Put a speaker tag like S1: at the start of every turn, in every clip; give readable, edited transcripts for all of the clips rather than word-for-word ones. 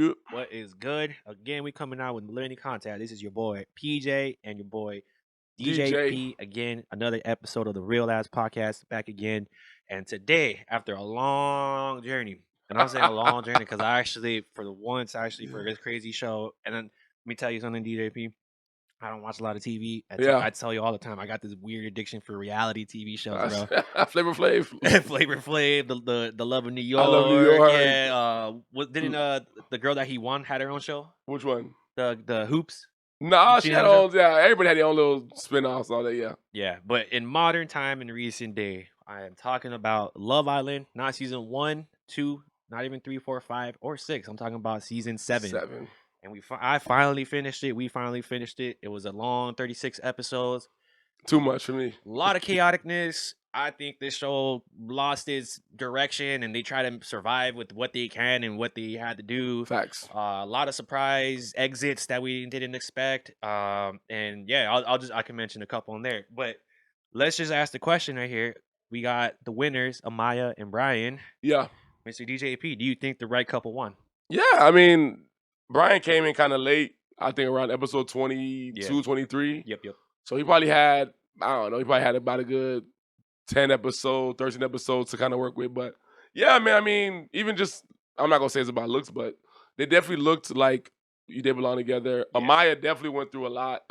S1: You.
S2: What is good? Again, we coming out with millennial content. This is your boy PJ and your boy DJP. Again, another episode of the Real Ass Podcast back again. And today, after a long journey, and I'm saying a long journey because I actually, for this crazy show, and then let me tell you something, DJP. I don't watch a lot of TV. I tell you all the time, I got this weird addiction for reality TV shows, bro.
S1: Flavor Flav.
S2: Flavor Flav, the Love of New York.
S1: I love New York.
S2: Yeah. Didn't the girl that he won had her own show?
S1: Which one?
S2: The Hoops.
S1: Nah, she had her own. Yeah, everybody had their own little spin-offs, all that. Yeah.
S2: Yeah, but in modern time, in recent day, I am talking about Love Island, not season 1, 2, not even 3, 4, 5, or 6. I'm talking about season 7. And I finally finished it. We finally finished it. It was a long 36 episodes.
S1: Too much for me.
S2: A lot of chaoticness. I think this show lost its direction, and they try to survive with what they can and what they had to do.
S1: Facts.
S2: A lot of surprise exits that we didn't expect. And yeah, I can mention a couple in there. But let's just ask the question right here. We got the winners, Amaya and Brian.
S1: Yeah.
S2: Mr. DJP, do you think the right couple won?
S1: Yeah, I mean, Brian came in kind of late, I think around episode 22, 23.
S2: Yep.
S1: So he probably had, about a good 10 episodes, 13 episodes to kind of work with. But yeah, man, I mean, even just, I'm not going to say it's about looks, but they definitely looked like they belong together. Yeah. Amaya definitely went through a lot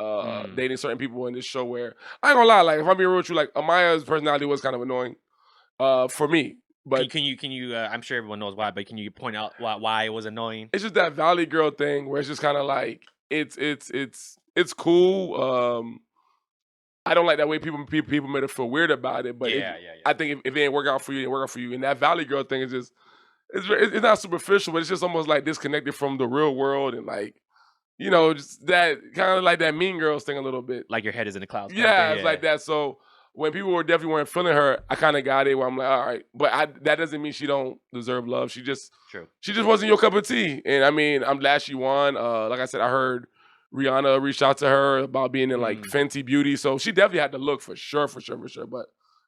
S1: dating certain people in this show where, I ain't going to lie, like if I'm being real with you, like Amaya's personality was kind of annoying for me. But
S2: can you I'm sure everyone knows why, but can you point out why it was annoying?
S1: It's just that Valley Girl thing where it's just kind of like it's cool. I don't like that way people made it feel weird about it, but I think if it ain't work out for you, it didn't work out for you. And that Valley Girl thing is just it's not superficial, but it's just almost like disconnected from the real world and like, you know, just that kind of like that Mean Girls thing a little bit.
S2: Like your head is in the clouds.
S1: Yeah, it's like that. So when people weren't feeling her, I kind of got it where I'm like, all right. But that doesn't mean she don't deserve love. She just wasn't your cup of tea. And I mean, I'm glad she won. Like I said, I heard Rihanna reached out to her about being in like Fenty Beauty. So she definitely had to look for sure. But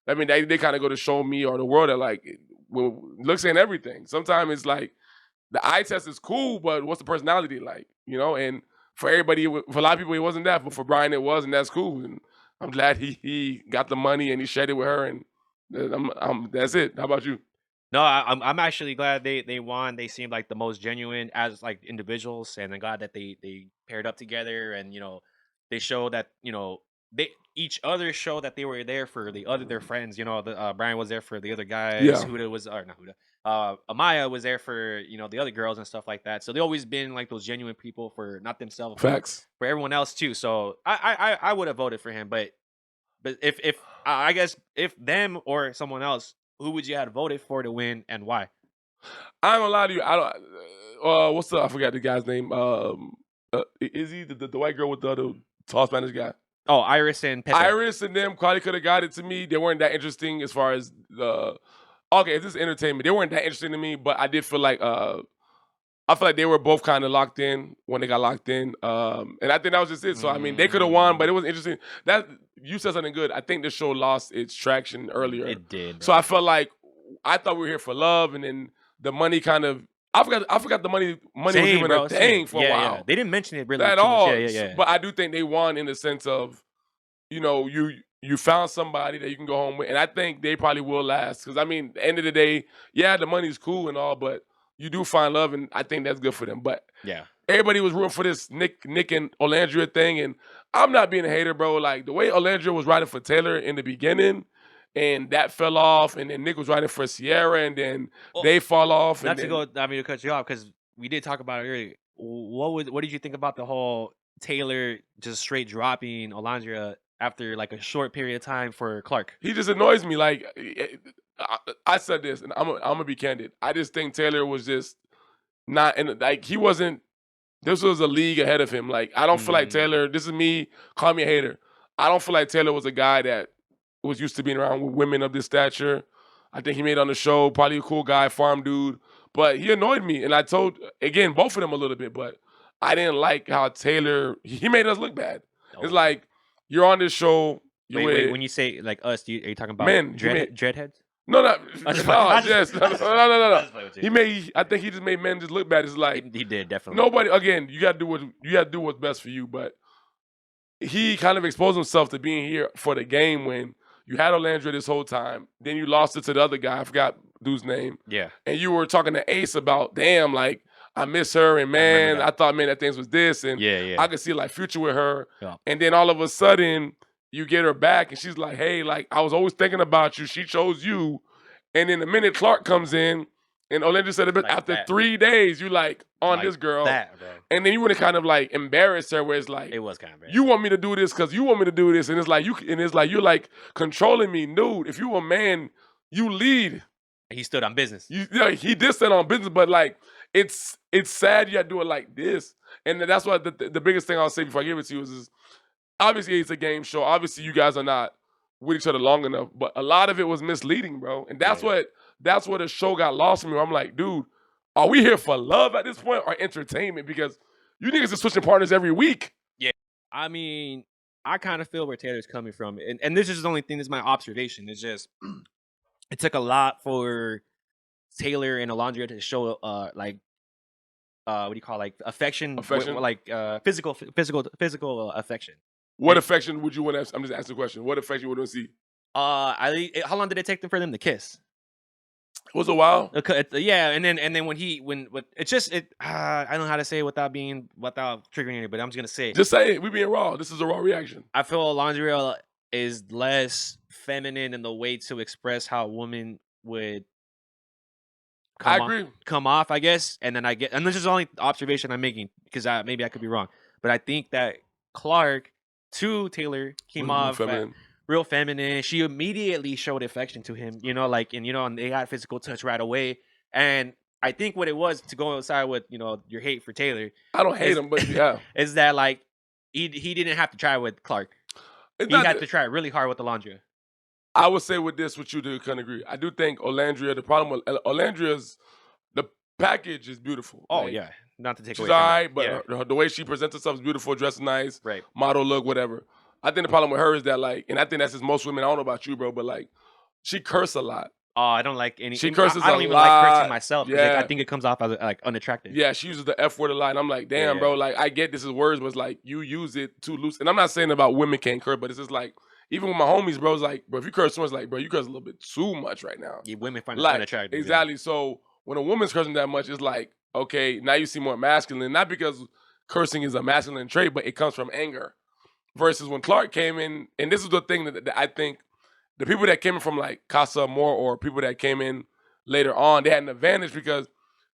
S1: I mean, they kind of go to show me or the world that like, well, looks ain't everything. Sometimes it's like the eye test is cool, but what's the personality like? You know, and for everybody, for a lot of people, it wasn't that. But for Brian, it was, and that's cool. And I'm glad he got the money and he shared it with her, and that's it. How about you?
S2: No, I'm actually glad they won. They seemed like the most genuine as like individuals, and I'm glad that they paired up together, and you know they showed that they each other showed that they were there for their friends. You know, Brian was there for the other guys.
S1: Yeah.
S2: Huda was not Huda. Amaya was there for the other girls and stuff like that. So they always been like those genuine people for not themselves,
S1: facts,
S2: for everyone else too. So I would have voted for him, but if I guess if them or someone else, who would you have voted for to win and why?
S1: I ain't gonna lie to you. I don't. I forgot the guy's name. Is he the white girl with the other tall Spanish guy?
S2: Oh, Iris and Pepe.
S1: Iris and them probably could have got it to me. They weren't that interesting as far as the. Okay, if this is entertainment, they weren't that interesting to me, but I did feel like I feel like they were both kind of locked in when they got locked in, and I think that was just it. So I mean, they could have won, but it was interesting. That you said something good. I think the show lost its traction earlier.
S2: It did. Bro.
S1: So I felt like I thought we were here for love, and then the money kind of. I forgot the money was even a thing for a while.
S2: Yeah. They didn't mention it really
S1: at all.
S2: Yeah.
S1: But I do think they won in the sense of, you found somebody that you can go home with, and I think they probably will last. Because I mean, at the end of the day, the money's cool and all, but you do find love, and I think that's good for them. But everybody was rooting for this Nick and Olandria thing, and I'm not being a hater, bro. Like the way Olandria was riding for Taylor in the beginning. And that fell off, and then Nick was writing for Sierra, and then they fall off.
S2: Not to cut you off, because we did talk about it earlier. What did you think about the whole Taylor just straight dropping Olandria after like a short period of time for Clark?
S1: He just annoys me. Like I said this, and I'm gonna be candid. I just think Taylor was just not he wasn't. This was a league ahead of him. Like I don't feel like Taylor. This is me. Call me a hater. I don't feel like Taylor was a guy that was used to being around with women of this stature. I think he made on the show, probably a cool guy, farm dude. But he annoyed me. And I told, again, both of them a little bit, but I didn't like how Taylor, he made us look bad. It's like, you're on this show.
S2: Wait, when you say like us, are you talking about
S1: men,
S2: dreadheads?
S1: No, no,
S2: I just-
S1: no,
S2: I just-
S1: yes, no,
S2: I just-
S1: no, no, no,
S2: I
S1: no.
S2: just play with you.
S1: I think he just made men just look bad. It's like
S2: He did definitely.
S1: nobody. Again, you got to do what's best for you. But he kind of exposed himself to being here for the game when you had Olandria this whole time. Then you lost it to the other guy. I forgot dude's name.
S2: Yeah.
S1: And you were talking to Ace about, damn, like I miss her, and man, I thought, man, that things was this, and I could see like future with her.
S2: Yeah.
S1: And then all of a sudden, you get her back, and she's like, hey, like I was always thinking about you. She chose you. And then the minute Clark comes in, and Olandria said, like after 3 days, you like on this girl.
S2: That, bro.
S1: And then you want to kind of like embarrass her, where it's like,
S2: it was kind of embarrassing.
S1: You want me to do this because you want me to do this, and it's like you're like controlling me, dude. If you a man, you lead.
S2: He stood on business.
S1: He did stand on business, but like it's sad you got to do it like this. And that's why the biggest thing I'll say before I give it to you is obviously it's a game show. Obviously you guys are not with each other long enough, but a lot of it was misleading, bro. And that's where the show got lost from me. I'm like, dude, are we here for love at this point or entertainment? Because you niggas are switching partners every week.
S2: Yeah. I mean, I kind of feel where Taylor's coming from. And this is the only thing that's my observation. It's just it took a lot for Taylor and Alondra to show like what do you call it? Like affection? Like physical affection.
S1: What affection would you want to? I'm just asking the question. What affection would you want to see?
S2: How long did it take for them to kiss?
S1: It was a while.
S2: Yeah, and then when it's just I don't know how to say it without triggering anybody. But I'm just gonna say it.
S1: Just say it. We being raw. This is a raw reaction.
S2: I feel Alondra is less feminine in the way to express how a woman would come off, I guess. And this is the only observation I'm making because maybe I could be wrong, but I think that Clark to Taylor came off real feminine. She immediately showed affection to him, and they got physical touch right away. And I think what it was to go outside with, your hate for Taylor.
S1: I don't hate him, but yeah,
S2: is that like he didn't have to try with Clark. He had to try really hard with Alondra.
S1: I would say with you do kind of agree. I do think Olandria. The problem with Olandria's the package is beautiful.
S2: Oh yeah, not to take away.
S1: She's all right, but the way she presents herself is beautiful, dressed nice,
S2: right?
S1: Model look, whatever. I think the problem with her is that and I think that's just most women. I don't know about you, bro, but she curse a lot.
S2: Oh, I don't like any.
S1: She curses
S2: I don't even like cursing myself. Yeah, I think it comes off as unattractive.
S1: Yeah, she uses the F word a lot, and I'm like, damn, bro. Like, I get this is words, but it's you use it too loose. And I'm not saying about women can't curse, but it's just even with my homies, bro, it's bro, if you curse too much, bro, you curse a little bit too much right now.
S2: Yeah, women find it unattractive.
S1: Exactly. Yeah. So when a woman's cursing that much, it's okay, now you see more masculine, not because cursing is a masculine trait, but it comes from anger. Versus when Clark came in, and this is the thing that I think the people that came in from Casa Amor or people that came in later on, they had an advantage because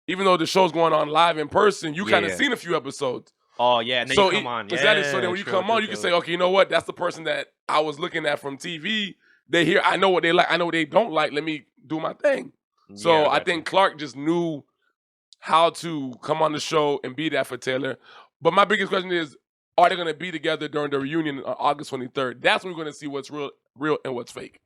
S1: even though the show's going on live in person, you kind of seen a few episodes.
S2: Oh yeah, and then you come on.
S1: Exactly. So then when you come on, you can say, okay, you know what? That's the person that I was looking at from TV. They hear, I know what they like, I know what they don't like. Let me do my thing. So I think Clark just knew how to come on the show and be that for Taylor. But my biggest question is, are they going to be together during the reunion on August 23rd? That's when we're going to see what's real and what's fake.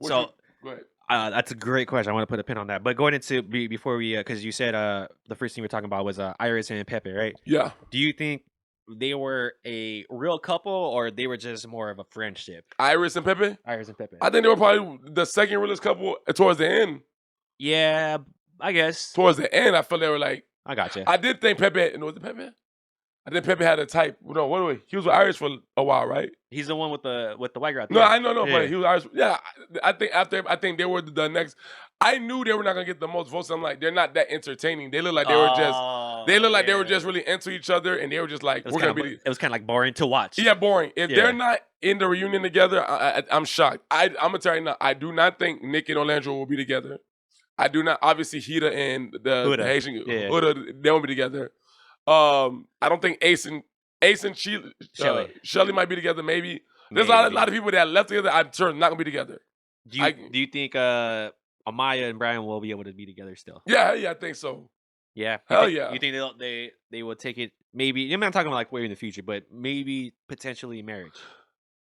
S2: Go ahead. That's a great question. I want to put a pin on that. But going into before we, because you said the first thing we were talking about was Iris and Pepe, right?
S1: Yeah.
S2: Do you think they were a real couple or they were just more of a friendship?
S1: Iris and Pepe?
S2: Iris and Pepe.
S1: I think they were probably the second realest couple towards the end.
S2: Yeah, I guess.
S1: Towards the end, I felt they were
S2: I got you.
S1: I did think Pepe, was it Pepe? I think Pepe had a type. No, he was with Iris for a while, right?
S2: He's the one with the white girl.
S1: No, I know, but he was Irish. Yeah, I think they were the next. I knew they were not gonna get the most votes. I'm like, they're not that entertaining. They look like they were just. They look like they were just really into each other, and they were just we're gonna be.
S2: It was kind of boring to watch.
S1: Yeah, boring. If they're not in the reunion together, I'm shocked. I'm gonna tell you now. I do not think Nick and Olandra will be together. I do not. Obviously, Hida and the Haitian Huda, they won't be together. I don't think Ace and Shelly might be together. Maybe there's a lot of people that left together. I'm sure not gonna be together.
S2: Do you think Amaya and Brian will be able to be together still?
S1: Yeah, I think so.
S2: Yeah,
S1: yeah.
S2: You think they will take it? Maybe. I'm not talking about way in the future, but maybe potentially marriage.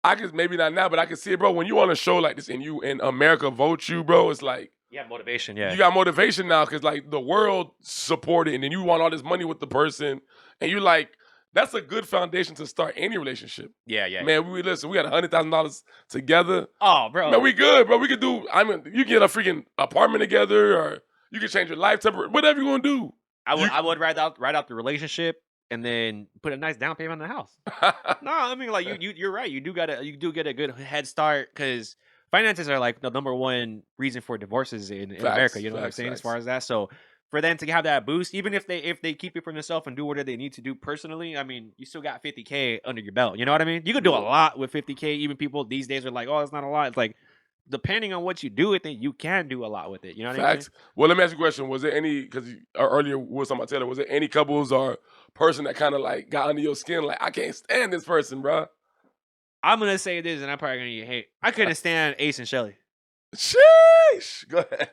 S1: I guess maybe not now, but I can see it, bro. When you on a show like this and you and America vote you, bro, it's
S2: yeah, motivation. Yeah,
S1: you got motivation now because the world support it, and then you want all this money with the person, and you That's a good foundation to start any relationship.
S2: Yeah.
S1: Man, we got $100,000 together.
S2: Oh, bro.
S1: Man, we good, bro. We could do. I mean, you get a freaking apartment together, or you can change your life temporary. Whatever you gonna do.
S2: I would write out the relationship and then put a nice down payment on the house. No, I mean, like you're right. You do get a good head start because finances are like the number one reason for divorces in America. You know what I'm saying? As far as that, so for them to have that boost, even if they keep it for themselves and do whatever they need to do personally, I mean, you still got $50K under your belt. You know what I mean? You could do a lot with $50K. Even people these days are like, oh, it's not a lot. It's like, depending on what you do with it, you can do a lot with it. You know what I mean?
S1: Well, let me ask you a question. Was there any, because earlier we were talking about Taylor, was there any couples or person that kind of like got under your skin, like, I can't stand this person, bro?
S2: I'm going to say this, and I'm probably going to get hate. I couldn't stand Ace and Shelly.
S1: Sheesh. Go ahead.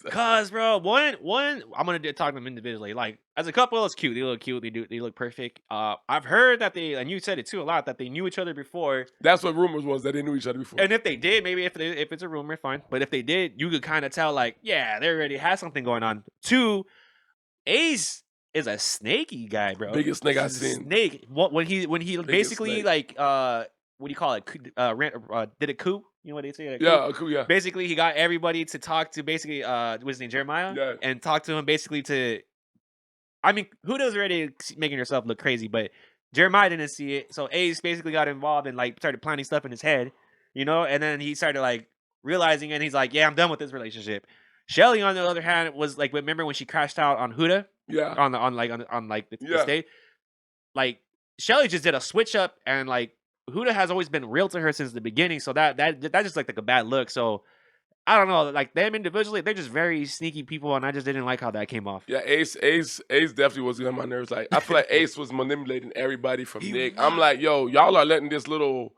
S2: Because, bro, one, I'm going to talk to them individually. Like, as a couple, it's cute. They look cute. They look perfect. I've heard that they, and you said it too a lot, that they knew each other before.
S1: That's what rumors was, that they knew each other before.
S2: And if they did, maybe if it's a rumor, fine. But if they did, you could kind of tell, like, yeah, they already had something going on. Two, Ace is a snaky guy, bro.
S1: Biggest snake I've seen.
S2: Snake. When he basically snake. Like what do you call it? Did a coup? You know what they say?
S1: A coup, yeah.
S2: Basically, he got everybody to talk to basically what's his name, Jeremiah?
S1: Yeah.
S2: And talk to him basically to, I mean, Huda's already making herself look crazy, but Jeremiah didn't see it. So Ace basically got involved and like started planning stuff in his head, you know, and then he started like realizing it, and he's like, yeah, I'm done with this relationship. Shelly, on the other hand, was like, remember when she crashed out on Huda?
S1: Yeah.
S2: On the state? Like, Shelly just did a switch up, and like Huda has always been real to her since the beginning, so that just like a bad look. So I don't know, like them individually, they're just very sneaky people, and I just didn't like how that came off.
S1: Yeah, Ace definitely was on my nerves. Like, I feel like Ace was manipulating everybody from Nick. I'm like, yo, y'all are letting this little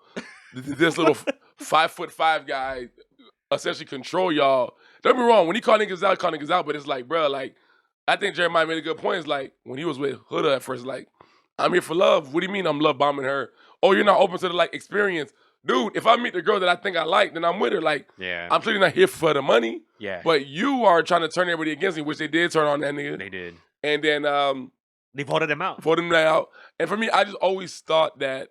S1: 5'5" guy essentially control y'all. Don't be wrong, when he called niggas out, but it's like, bro, like, I think Jeremiah made a good point. It's like, when he was with Huda at first, like, I'm here for love. What do you mean I'm love bombing her? Oh, you're not open to the like experience. Dude, if I meet the girl that I think I like, then I'm with her. Like,
S2: yeah.
S1: I'm clearly not here for the money.
S2: Yeah.
S1: But you are trying to turn everybody against me, which they did turn on that nigga.
S2: They did.
S1: And then
S2: they voted him out.
S1: And for me, I just always thought that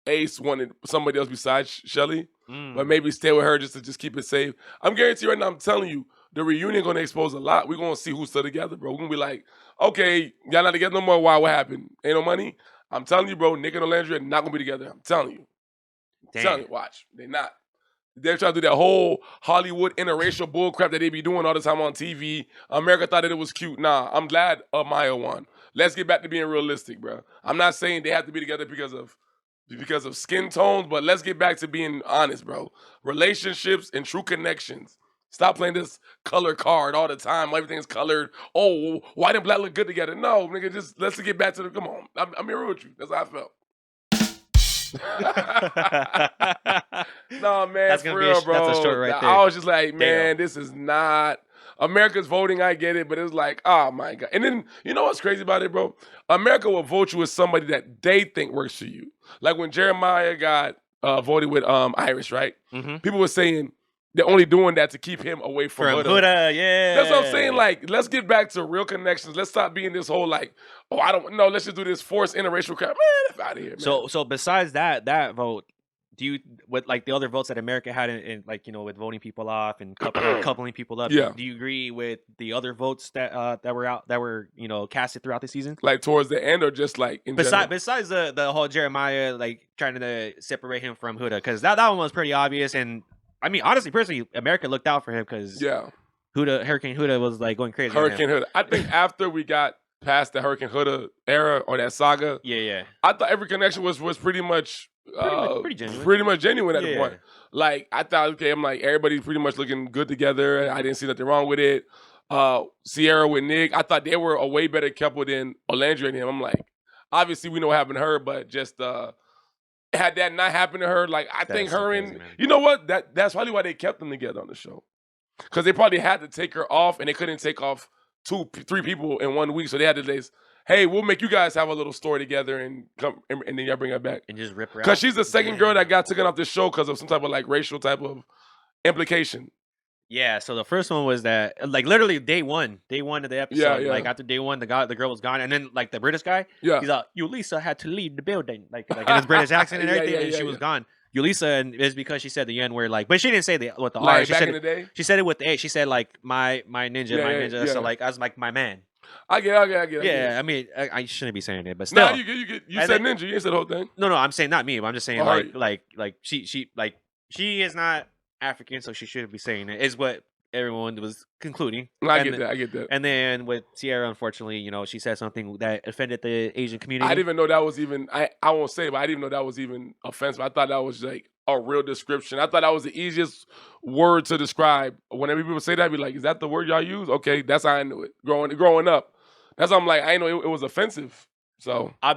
S1: Ace wanted somebody else besides Shelly. But maybe stay with her just to keep it safe. I'm guaranteed right now, I'm telling you, the reunion gonna expose a lot. We're gonna see who's still together, bro. We're gonna be like, okay, y'all not together no more. Why? What happened? Ain't no money? I'm telling you, bro, Nick and Olandria are not gonna be together. I'm telling you.
S2: Damn.
S1: Telling you, watch. They're not. They're trying to do that whole Hollywood interracial bull crap that they be doing all the time on TV. America thought that it was cute. Nah, I'm glad Amaya won. Let's get back to being realistic, bro. I'm not saying they have to be together because of skin tones, but let's get back to being honest, bro. Relationships and true connections. Stop playing this color card all the time. Everything's colored. Oh, white and black look good together. No, nigga, just let's get back to the, come on. I'm here with you. That's how I felt. No, man, that's for real, bro.
S2: That's a short right there.
S1: I was just like, man, this is not America's voting. I get it, but it's like, oh my God. And then you know what's crazy about it, bro? America will vote you as somebody that they think works for you. Like when Jeremiah got voted with Iris, right? Mm-hmm. People were saying they're only doing that to keep him away from
S2: Huda. Yeah,
S1: that's what I'm saying. Like, let's get back to real connections. Let's stop being this whole like, oh, I don't know. Let's just do this forced interracial crap. Man, get out of here, man.
S2: So besides that vote, do you, with like the other votes that America had in like, you know, with voting people off and coupling people up?
S1: Yeah.
S2: Do you agree with the other votes that were you know, casted throughout the season?
S1: Like towards the end, or just like in general?
S2: Besides the whole Jeremiah like trying to separate him from Huda, because that one was pretty obvious. And I mean, honestly, personally, America looked out for him because Hurricane Huda was like going crazy.
S1: Hurricane Huda. I think after we got past the Hurricane Huda era or that saga, I thought every connection was pretty much pretty genuine. Pretty much genuine at the point. Like I thought, okay, I'm like everybody's pretty much looking good together. I didn't see nothing wrong with it. Sierra with Nick, I thought they were a way better couple than Olandria and him. I'm like, obviously we know what happened to her, but just had that not happened to her, like I think her and you know what? That's probably why they kept them together on the show. Because they probably had to take her off and they couldn't take off 2-3 people in 1 week. So they had to say, hey, we'll make you guys have a little story together and come and then y'all bring her back.
S2: And just rip her out.
S1: Because she's the second girl that got taken off the show because of some type of like racial type of implication.
S2: Yeah, so the first one was that, like, literally day one of the episode, like, after day one, the girl was gone, and then, like, the British guy, he's like, "Yulisa had to leave the building," like in his British accent and everything, and she was gone. Yulisa, and it's because she said the N word, like, but she didn't say with the R.
S1: Like back in the day?
S2: She said it with the A. She said, like, my ninja, so, like, I was like, my man.
S1: I get it.
S2: Yeah, I mean, I shouldn't be saying it, but still.
S1: Nah, you said ninja. You didn't say the whole thing.
S2: No, I'm saying not me, but I'm just saying, like, she is not African, so she shouldn't be saying it, is what everyone was concluding.
S1: I get that.
S2: And then with Sierra, unfortunately, she said something that offended the Asian community.
S1: I didn't even know that was even, I won't say it, but I didn't even know that was even offensive. I thought that was like a real description. I thought that was the easiest word to describe. Whenever people say that, I'd be like, is that the word y'all use? Okay, that's how I knew it. Growing up. That's how I'm like, I didn't know it was offensive. So
S2: I'll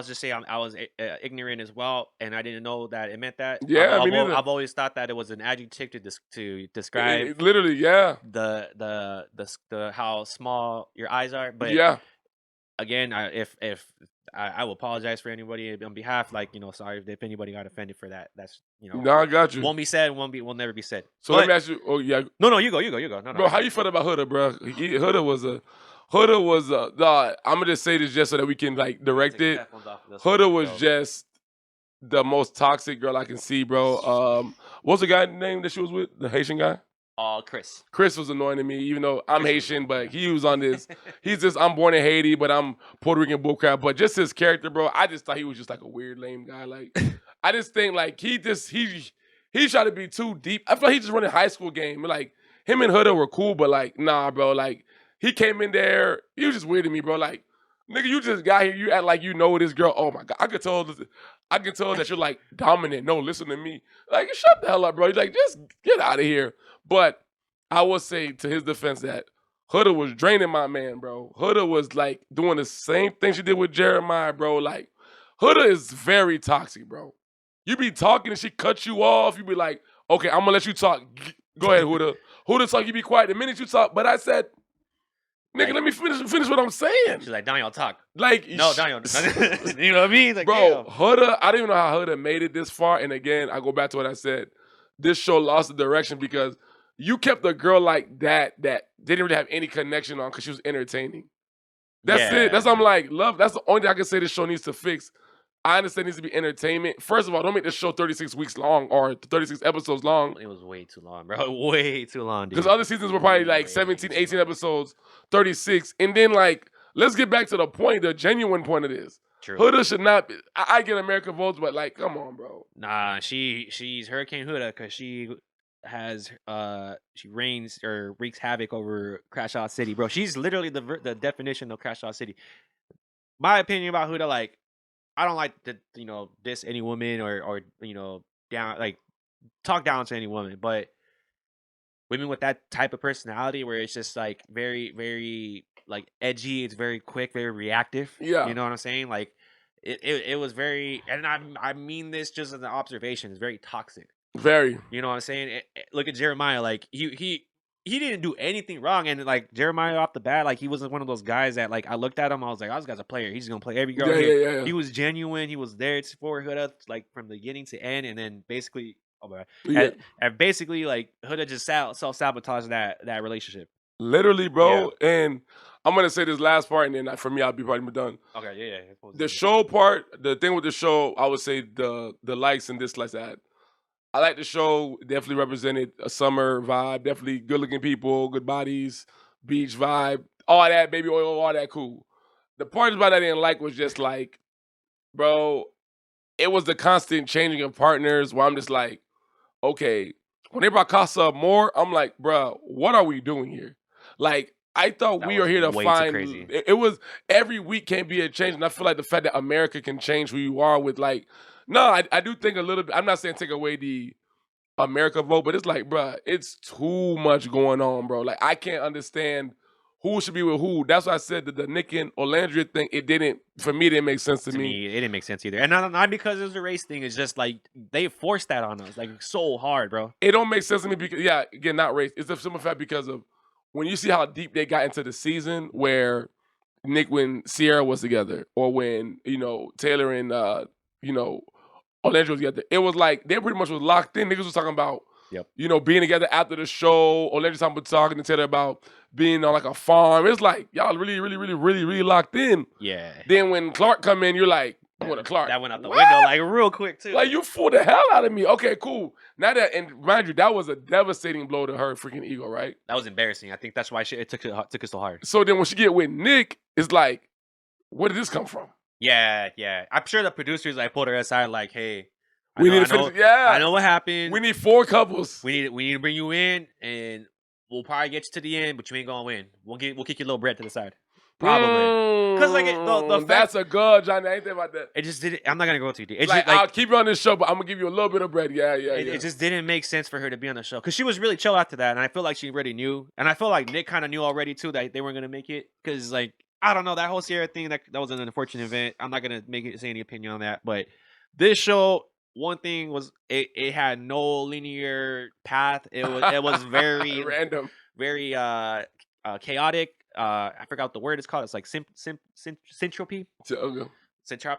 S2: just say I was ignorant as well, and I didn't know that it meant that.
S1: Yeah,
S2: I've always thought that it was an adjective to describe
S1: literally, yeah,
S2: the how small your eyes are. But
S1: yeah,
S2: again, I will apologize for anybody on behalf, like, sorry if anybody got offended for that. That's
S1: no, I got you.
S2: Won't be said, will never be said.
S1: So let me ask you. Oh yeah,
S2: no, you go. No,
S1: bro. How you felt about Huda, bro? Huda was I'm gonna just say this just so that we can like direct it. Huda was just the most toxic girl I can see, bro. What's the guy name that she was with? The Haitian guy?
S2: Chris.
S1: Chris was annoying to me, even though I'm Haitian, but he was on this. He's just, I'm born in Haiti, but I'm Puerto Rican bullcrap. But just his character, bro, I just thought he was just like a weird, lame guy. Like, I just think like he tried to be too deep. I feel like he just running high school game. Like him and Huda were cool, but like, nah, bro. Like he came in there, he was just weird to me, bro. Like, nigga, you just got here, you act like you know this girl. Oh my God, I could tell that you're like dominant. No, listen to me. Like, shut the hell up, bro. You're like, just get out of here. But I will say to his defense that Huda was draining my man, bro. Huda was like doing the same thing she did with Jeremiah, bro. Like, Huda is very toxic, bro. You be talking and she cuts you off. You be like, okay, I'm gonna let you talk. Go ahead, Huda. Huda talk, you be quiet the minute you talk. But I said, nigga, let me finish what I'm saying.
S2: She's like, Daniel, talk.
S1: Like,
S2: no, Daniel. You know what I mean? Like,
S1: bro, Huda, I don't even know how Huda made it this far. And again, I go back to what I said. This show lost the direction because you kept a girl like that didn't really have any connection on because she was entertaining. That's it. That's what I'm like, love. That's the only thing I can say this show needs to fix. I understand it needs to be entertainment. First of all, don't make this show 36 weeks long or 36 episodes long.
S2: It was way too long, bro. Way too long, dude.
S1: Because other seasons were probably like 17, 18 episodes, 36. And then like, let's get back to the point, the genuine point of this.
S2: True.
S1: Huda should not be. I get American votes, but like, come on, bro.
S2: Nah, she's Hurricane Huda because she reigns or wreaks havoc over Crash Out City, bro. She's literally the definition of Crash Out City. My opinion about Huda, like, I don't like to diss any woman or down, like, talk down to any woman, but women with that type of personality where it's just like very, very like edgy, it's very quick, very reactive.
S1: Yeah,
S2: you know what I'm saying? Like it was very, and I mean this just as an observation. It's very toxic.
S1: Very.
S2: You know what I'm saying? Look at Jeremiah. Like he didn't do anything wrong, and like Jeremiah off the bat, like he wasn't one of those guys that like I looked at him, I was like, oh, this guy's a player. He's gonna play every girl.
S1: Yeah.
S2: He was genuine. He was there for Huda, like from the beginning to end, and then basically, and basically like Huda just self-sabotaged that relationship.
S1: Literally, bro. Yeah. And I'm gonna say this last part, and then for me, I'll be probably done.
S2: Okay, yeah.
S1: The show part, the thing with the show, I would say the likes and dislikes that. I like the show. Definitely represented a summer vibe. Definitely good-looking people, good bodies, beach vibe, all that, baby oil, all that cool. The part about I didn't like was just like, bro, it was the constant changing of partners where I'm just like, okay, when they brought Casa up more, I'm like, bro, what are we doing here? Like, I thought we are here to find. It was every week can't be a change, and I feel like the fact that America can change who you are with like. No, I do think a little bit. I'm not saying take away the America vote, but it's like, bro, it's too much going on, bro. Like, I can't understand who should be with who. That's why I said that the Nick and Olandria thing, it didn't make sense to me.
S2: It didn't make sense either. And not because it was a race thing. It's just like they forced that on us, like so hard, bro.
S1: It don't make sense to me because, yeah, again, not race. It's a simple fact because of when you see how deep they got into the season where Nick, when Sierra was together, or when, Taylor and, Olandria was together. It was like they pretty much was locked in. Niggas was talking about
S2: Yep.
S1: You know, being together after the show, or later time we're talking to Taylor about being on like a farm. It's like y'all really locked in.
S2: Yeah.
S1: Then when Clark come in, you're like, I'm going to Clark.
S2: That went out the window like real quick too.
S1: Like you fooled the hell out of me. Okay, cool. Now that, and mind you, that was a devastating blow to her freaking ego, right?
S2: That was embarrassing. I think that's why it took it so hard.
S1: So then when she get with Nick, it's like, where did this come from?
S2: Yeah. I'm sure the producers like pulled her aside, like, hey,
S1: we need to finish. Yeah,
S2: I know what happened.
S1: We need 4 couples.
S2: We need to bring you in, and we'll probably get you to the end, but you ain't gonna win. We'll kick your little bread to the side. Probably. Because like the fact,
S1: that's a good, Johnny. I ain't think about that.
S2: It just didn't. I'm not gonna go too deep.
S1: It's like, I'll keep you on this show, but I'm gonna give you a little bit of bread. Yeah.
S2: It just didn't make sense for her to be on the show because she was really chill after that, and I feel like she already knew, and I feel like Nick kind of knew already too that they weren't gonna make it because like I don't know, that whole Sierra thing that was an unfortunate event. I'm not gonna say any opinion on that, but this show. One thing was it had no linear path. It was very
S1: random,
S2: very chaotic. I forgot what the word is called. It's like syntropy.
S1: Okay.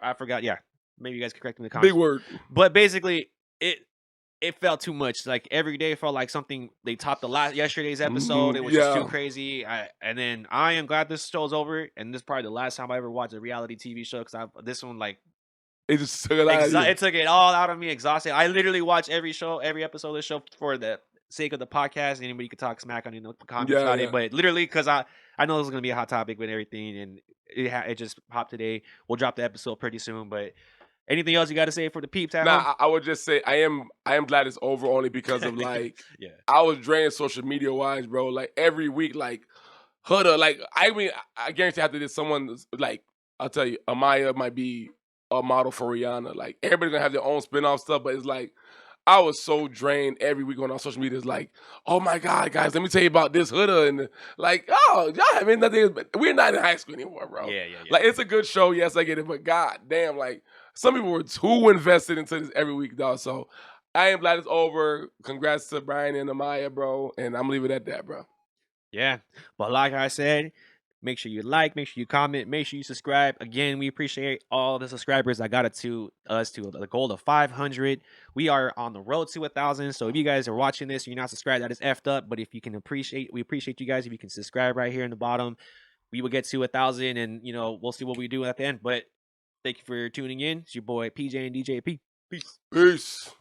S2: I forgot. Yeah, maybe you guys can correct me in the comments.
S1: Big word.
S2: But basically, it felt too much. Like every day felt like something they topped yesterday's episode. It was just too crazy. And then I am glad this show's over. And this is probably the last time I ever watched a reality TV show because this one like.
S1: It just took it out of you.
S2: It took it all out of me. Exhausted. I literally watch every episode of the show for the sake of the podcast. Anybody could talk smack on the comments about it, but literally because I know this is gonna be a hot topic with everything, and it just popped today. We'll drop the episode pretty soon. But anything else you got to say for the peeps?
S1: I would just say I am glad it's over only because of like I was drained social media wise, bro. Like every week, like Huda, like I guarantee after this, someone like I'll tell you, Amaya might be a model for Rihanna. Like everybody's gonna have their own spin-off stuff, but it's like I was so drained every week on our social media. It's like, oh my God, guys, let me tell you about this Huda. And like, oh, y'all having nothing. We're not in high school anymore, bro.
S2: Yeah.
S1: Like it's a good show. Yes, I get it. But God damn, like some people were too invested into this every week, dog. So I am glad it's over. Congrats to Brian and Amaya, bro. And I'm leaving it at that, bro.
S2: Yeah. But like I said, make sure you like, make sure you comment, make sure you subscribe. Again, we appreciate all the subscribers that got us to the goal of 500. We are on the road to 1,000. So if you guys are watching this and you're not subscribed, that is effed up. But if you can we appreciate you guys. If you can subscribe right here in the bottom, we will get to 1,000, and we'll see what we do at the end. But thank you for tuning in. It's your boy PJ and DJ P. Peace.